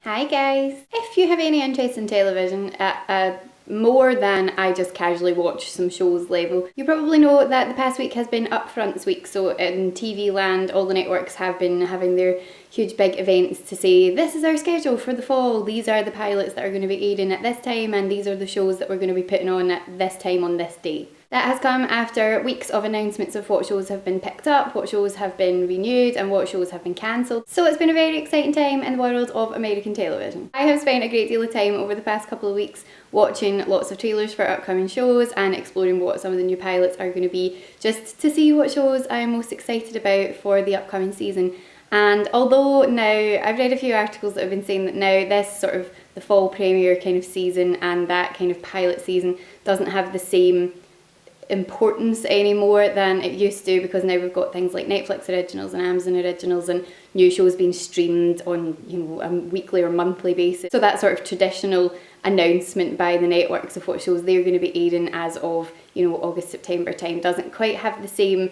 Hi guys! If you have any interest in television at a more than I just casually watch some shows level, you probably know that the past week has been Upfronts week, so in TV land all the networks have been having their huge big events to say this is our schedule for the fall, these are the pilots that are going to be airing at this time, and these are the shows that we're going to be putting on at this time on this day. That has come after weeks of announcements of what shows have been picked up, what shows have been renewed, and what shows have been cancelled. So it's been a very exciting time in the world of American television. I have spent a great deal of time over the past couple of weeks watching lots of trailers for upcoming shows and exploring what some of the new pilots are going to be, just to see what shows I am most excited about for the upcoming season. And although now I've read a few articles that have been saying that now this sort of the fall premiere kind of season and that kind of pilot season doesn't have the same importance anymore than it used to, because now we've got things like Netflix originals and Amazon originals and new shows being streamed on, you know, a weekly or monthly basis. So that sort of traditional announcement by the networks of what shows they're going to be airing as of, you know, August, September time doesn't quite have the same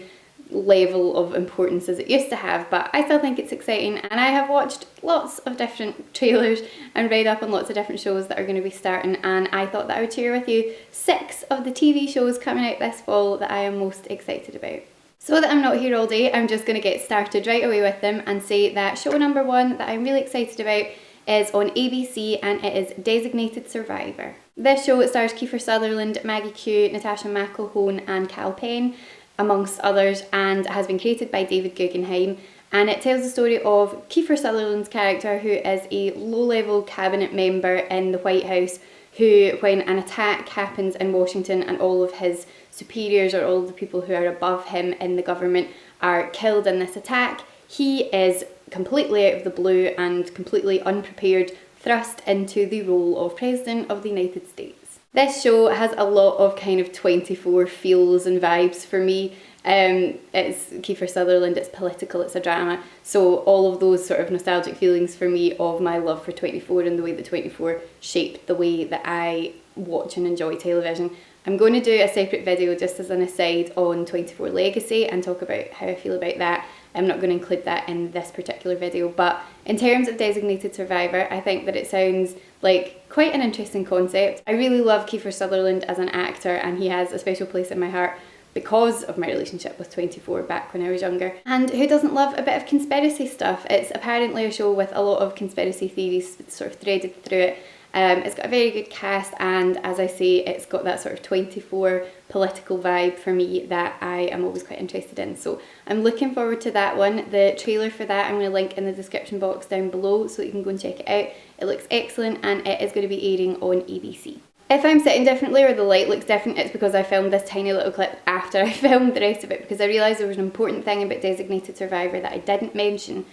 level of importance as it used to have, but I still think it's exciting, and I have watched lots of different trailers and read up on lots of different shows that are going to be starting, and I thought that I would share with you 6 of the TV shows coming out this fall that I am most excited about. So that I'm not here all day, I'm just going to get started right away with them and say that show number 1 that I'm really excited about is on ABC, and it is Designated Survivor. This show stars Kiefer Sutherland, Maggie Q, Natasha McElhone and Cal Penn, amongst others, and has been created by David Guggenheim, and it tells the story of Kiefer Sutherland's character, who is a low-level cabinet member in the White House, who, when an attack happens in Washington and all of his superiors or all of the people who are above him in the government are killed in this attack, he is completely out of the blue and completely unprepared thrust into the role of President of the United States. This show has a lot of kind of 24 feels and vibes for me. It's Kiefer Sutherland, it's political, it's a drama, so all of those sort of nostalgic feelings for me of my love for 24 and the way that 24 shaped the way that I watch and enjoy television. I'm going to do a separate video just as an aside on 24 Legacy and talk about how I feel about that. I'm not going to include that in this particular video, but in terms of Designated Survivor, I think that it sounds like quite an interesting concept. I really love Kiefer Sutherland as an actor, and he has a special place in my heart because of my relationship with 24 back when I was younger. And who doesn't love a bit of conspiracy stuff? It's apparently a show with a lot of conspiracy theories sort of threaded through it. It's got a very good cast, and as I say, it's got that sort of 24 political vibe for me that I am always quite interested in. So I'm looking forward to that one. The trailer for that I'm going to link in the description box down below so you can go and check it out. It looks excellent, and it is going to be airing on ABC. If I'm sitting differently or the light looks different, it's because I filmed this tiny little clip after I filmed the rest of it, because I realised there was an important thing about Designated Survivor that I didn't mention.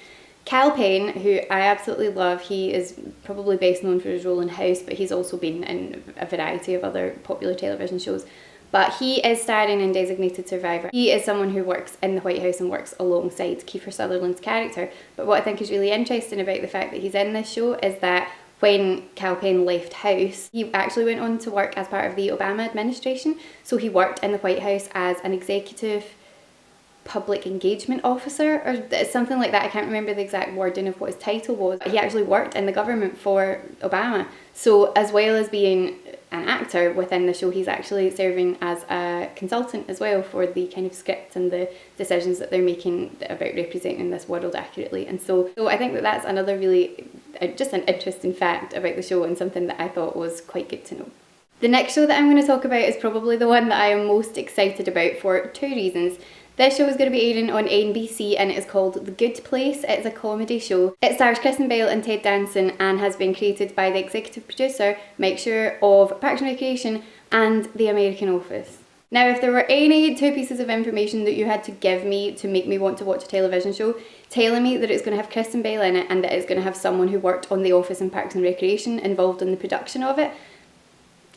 Cal Penn, who I absolutely love, he is probably best known for his role in House, but he's also been in a variety of other popular television shows. But he is starring in Designated Survivor. He is someone who works in the White House and works alongside Kiefer Sutherland's character. But what I think is really interesting about the fact that he's in this show is that when Cal Penn left House, he actually went on to work as part of the Obama administration. So he worked in the White House as an executive public engagement officer or something like that. I can't remember the exact wording of what his title was. He actually worked in the government for Obama. So as well as being an actor within the show, he's actually serving as a consultant as well for the kind of script and the decisions that they're making about representing this world accurately. And so I think that that's another really just an interesting fact about the show, and something that I thought was quite good to know. The next show that I'm going to talk about is probably the one that I am most excited about for 2 reasons. This show is going to be airing on NBC, and it is called The Good Place. It's a comedy show. It stars Kristen Bell and Ted Danson and has been created by the executive producer Mike Schur of Parks and Recreation and The American Office. Now, if there were any 2 pieces of information that you had to give me to make me want to watch a television show, telling me that it's going to have Kristen Bell in it and that it's going to have someone who worked on The Office and Parks and Recreation involved in the production of it,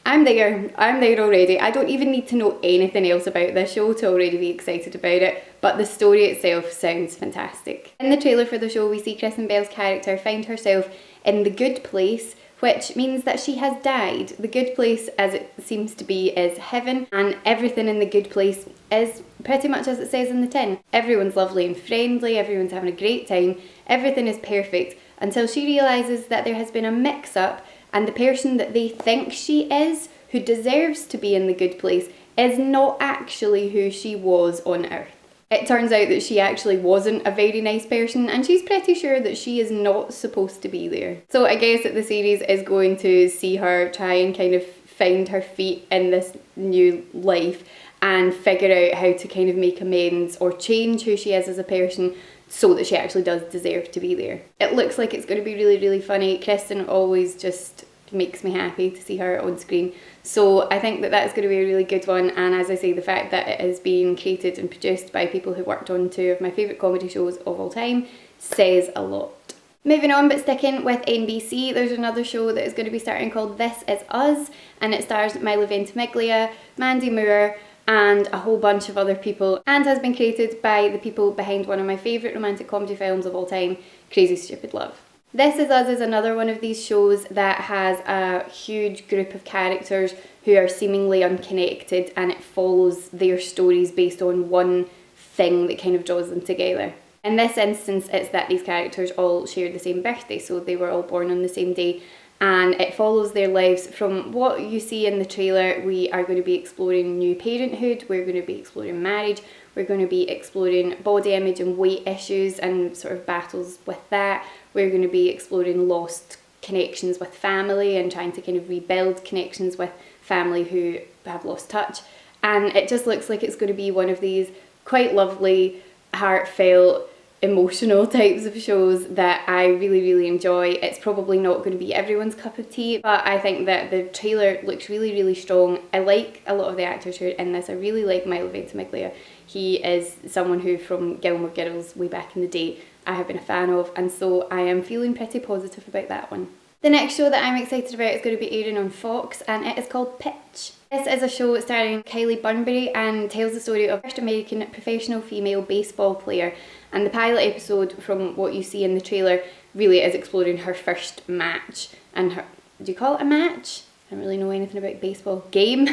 I'm there already. I don't even need to know anything else about this show to already be excited about it, but the story itself sounds fantastic. In the trailer for the show, we see Kristen Bell's character find herself in the good place which means that she has died. The good place, as it seems to be, is heaven, and everything in the good place is pretty much as it says in the tin. Everyone's lovely and friendly, everyone's having a great time, everything is perfect, until she realises that there has been a mix-up, and the person that they think she is, who deserves to be in the good place, is not actually who she was on Earth. It turns out that she actually wasn't a very nice person, and she's pretty sure that she is not supposed to be there. So I guess that the series is going to see her try and kind of find her feet in this new life and figure out how to kind of make amends or change who she is as a person so that she actually does deserve to be there. It looks like it's going to be really, really funny. Kristen always just makes me happy to see her on screen. So I think that that's going to be a really good one, and as I say, the fact that it is being created and produced by people who worked on two of my favourite comedy shows of all time says a lot. Moving on, but sticking with NBC, there's another show that is going to be starting called This Is Us, and it stars Milo Ventimiglia, Mandy Moore, and a whole bunch of other people, and has been created by the people behind one of my favourite romantic comedy films of all time, Crazy Stupid Love. This Is Us is another one of these shows that has a huge group of characters who are seemingly unconnected, and it follows their stories based on one thing that kind of draws them together. In this instance, it's that these characters all share the same birthday, so they were all born on the same day, and it follows their lives. From what you see in the trailer, we are going to be exploring new parenthood, we're going to be exploring marriage, we're going to be exploring body image and weight issues and sort of battles with that. We're going to be exploring lost connections with family and trying to kind of rebuild connections with family who have lost touch. And it just looks like it's going to be one of these quite lovely, heartfelt, emotional types of shows that I really, really enjoy. It's probably not going to be everyone's cup of tea, but I think that the trailer looks really, really strong. I like a lot of the actors who are in this. I really like Milo Ventimiglia. He is someone who, from Gilmore Girls way back in the day, I have been a fan of, and so I am feeling pretty positive about that one. The next show that I'm excited about is going to be airing on Fox, and it is called Pitch. This is a show starring Kylie Bunbury and tells the story of a first American professional female baseball player, and the pilot episode, from what you see in the trailer, really is exploring her first match. And her, do you call it a match? I don't really know anything about baseball. Game?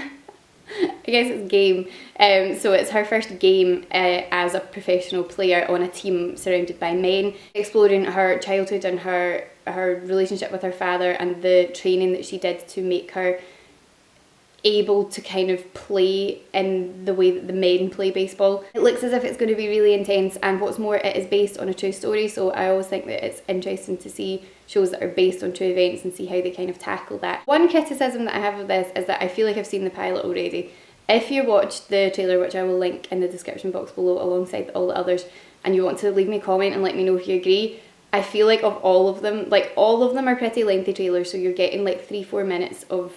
I guess it's game. So it's her first game as a professional player on a team surrounded by men, exploring her childhood and her relationship with her father and the training that she did to make her able to kind of play in the way that the men play baseball. It looks as if it's going to be really intense, and what's more, it is based on a true story, so I always think that it's interesting to see shows that are based on true events and see how they kind of tackle that. One criticism that I have of this is that I feel like I've seen the pilot already. If you watched the trailer, which I will link in the description box below alongside all the others, and you want to leave me a comment and let me know if you agree, I feel like of all of them, like all of them are pretty lengthy trailers, so you're getting like 3-4 minutes of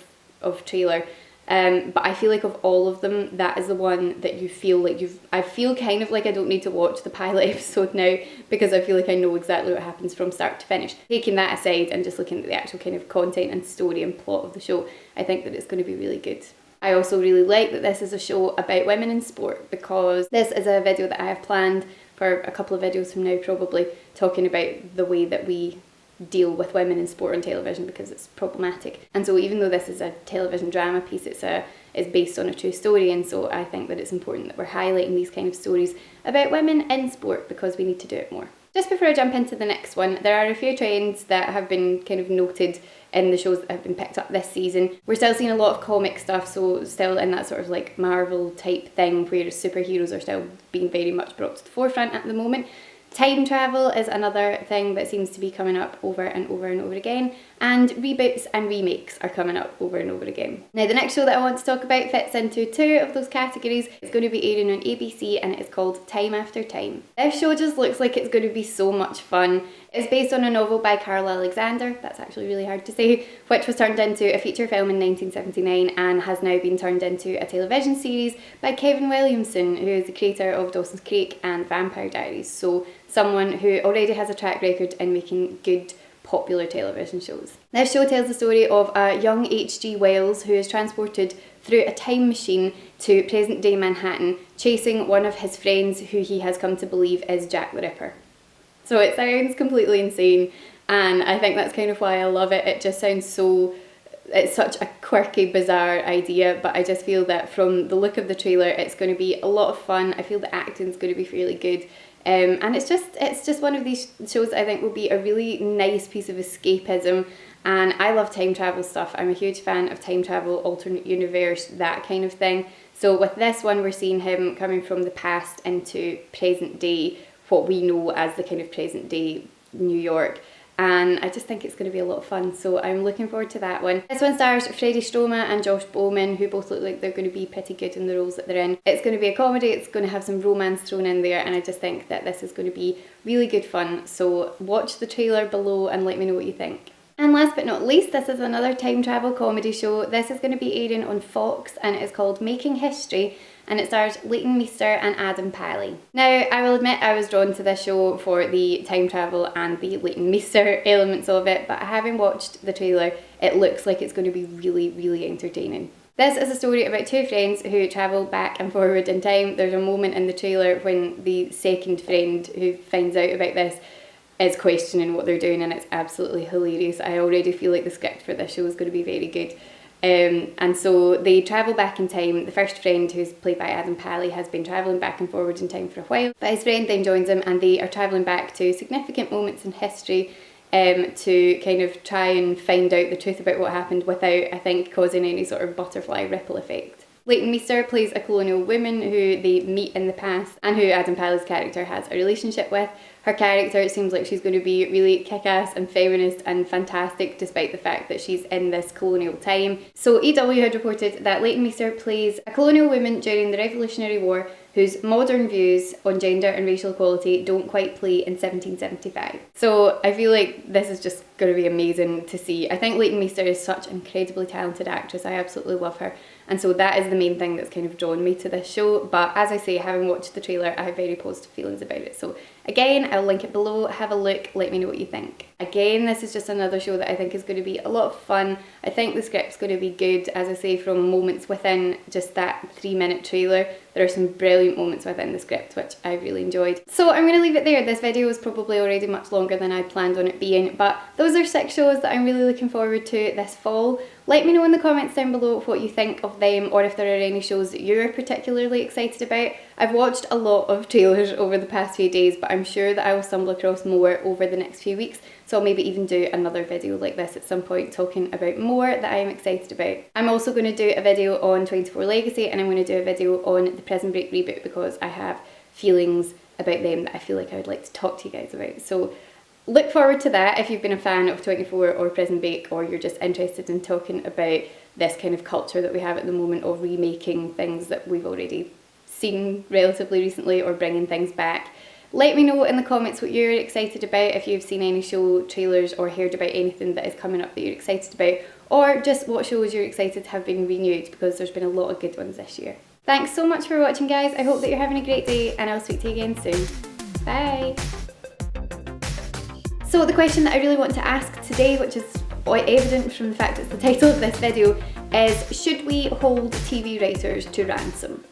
trailer. But I feel like of all of them, that is the one that you feel like I feel kind of like I don't need to watch the pilot episode now, because I feel like I know exactly what happens from start to finish. Taking that aside and just looking at the actual kind of content and story and plot of the show, I think that it's going to be really good. I also really like that this is a show about women in sport, because this is a video that I have planned for a couple of videos from now probably, talking about the way that we deal with women in sport on television, because it's problematic. And so even though this is a television drama piece, it's based on a true story, and so I think that it's important that we're highlighting these kind of stories about women in sport, because we need to do it more. Just before I jump into the next one, there are a few trends that have been kind of noted in the shows that have been picked up this season. We're still seeing a lot of comic stuff, so still in that sort of like Marvel type thing where superheroes are still being very much brought to the forefront at the moment. Time travel is another thing that seems to be coming up over and over and over again, and reboots and remakes are coming up over and over again. Now, the next show that I want to talk about fits into two of those categories. It's going to be airing on ABC, and it's called Time After Time. This show just looks like it's going to be so much fun. It's based on a novel by Carl Alexander, that's actually really hard to say, which was turned into a feature film in 1979 and has now been turned into a television series by Kevin Williamson, who is the creator of Dawson's Creek and Vampire Diaries. So someone who already has a track record in making good, popular television shows. This show tells the story of a young H.G. Wells who is transported through a time machine to present-day Manhattan, chasing one of his friends who he has come to believe is Jack the Ripper. So it sounds completely insane, and I think that's kind of why I love it. It just sounds so, it's such a quirky, bizarre idea, but I just feel that from the look of the trailer, it's going to be a lot of fun. I feel the acting's going to be really good. And it's just one of these shows that I think will be a really nice piece of escapism. And I love time travel stuff. I'm a huge fan of time travel, alternate universe, that kind of thing. So with this one, we're seeing him coming from the past into present day, what we know as the kind of present day New York. And I just think it's going to be a lot of fun, so I'm looking forward to that one. This one stars Freddie Stroma and Josh Bowman, who both look like they're going to be pretty good in the roles that they're in. It's going to be a comedy, it's going to have some romance thrown in there, and I just think that this is going to be really good fun. So watch the trailer below and let me know what you think. And last but not least, this is another time travel comedy show. This is going to be airing on Fox, and it's called Making History, and it stars Leighton Meester and Adam Pally. Now, I will admit I was drawn to this show for the time travel and the Leighton Meester elements of it, but having watched the trailer, it looks like it's going to be really, really entertaining. This is a story about two friends who travel back and forward in time. There's a moment in the trailer when the second friend who finds out about this is questioning what they're doing, and it's absolutely hilarious. I already feel like the script for this show is going to be very good. And so they travel back in time. The first friend, who's played by Adam Pally, has been travelling back and forward in time for a while, but his friend then joins him, and they are travelling back to significant moments in history to kind of try and find out the truth about what happened without, I think, causing any sort of butterfly ripple effect. Leighton Meester plays a colonial woman who they meet in the past and who Adam Pally's character has a relationship with. Her character seems like she's going to be really kick-ass and feminist and fantastic, despite the fact that she's in this colonial time. So EW had reported that Leighton Meester plays a colonial woman during the Revolutionary War whose modern views on gender and racial equality don't quite play in 1775. So I feel like this is just going to be amazing to see. I think Leighton Meester is such an incredibly talented actress. I absolutely love her. And so that is the main thing that's kind of drawn me to this show. But as I say, having watched the trailer, I have very positive feelings about it. So again, I'll link it below. Have a look. Let me know what you think. Again, this is just another show that I think is going to be a lot of fun. I think the script's going to be good. As I say, from moments within just that 3-minute trailer, there are some brilliant moments within the script, which I really enjoyed. So I'm going to leave it there. This video is probably already much longer than I planned on it being, but those are 6 shows that I'm really looking forward to this fall. Let me know in the comments down below what you think of them, or if there are any shows that you're particularly excited about. I've watched a lot of trailers over the past few days, but I'm sure that I will stumble across more over the next few weeks, so I'll maybe even do another video like this at some point talking about more that I am excited about. I'm also going to do a video on 24 Legacy, and I'm going to do a video on the Prison Break reboot because I have feelings about them that I feel like I would like to talk to you guys about. So look forward to that if you've been a fan of 24 or Prison Break, or you're just interested in talking about this kind of culture that we have at the moment of remaking things that we've already seen relatively recently or bringing things back. Let me know in the comments what you're excited about, if you've seen any show trailers or heard about anything that is coming up that you're excited about, or just what shows you're excited have been renewed, because there's been a lot of good ones this year. Thanks so much for watching, guys. I hope that you're having a great day, and I'll speak to you again soon. Bye! So the question that I really want to ask today, which is evident from the fact it's the title of this video, is should we hold TV writers to ransom?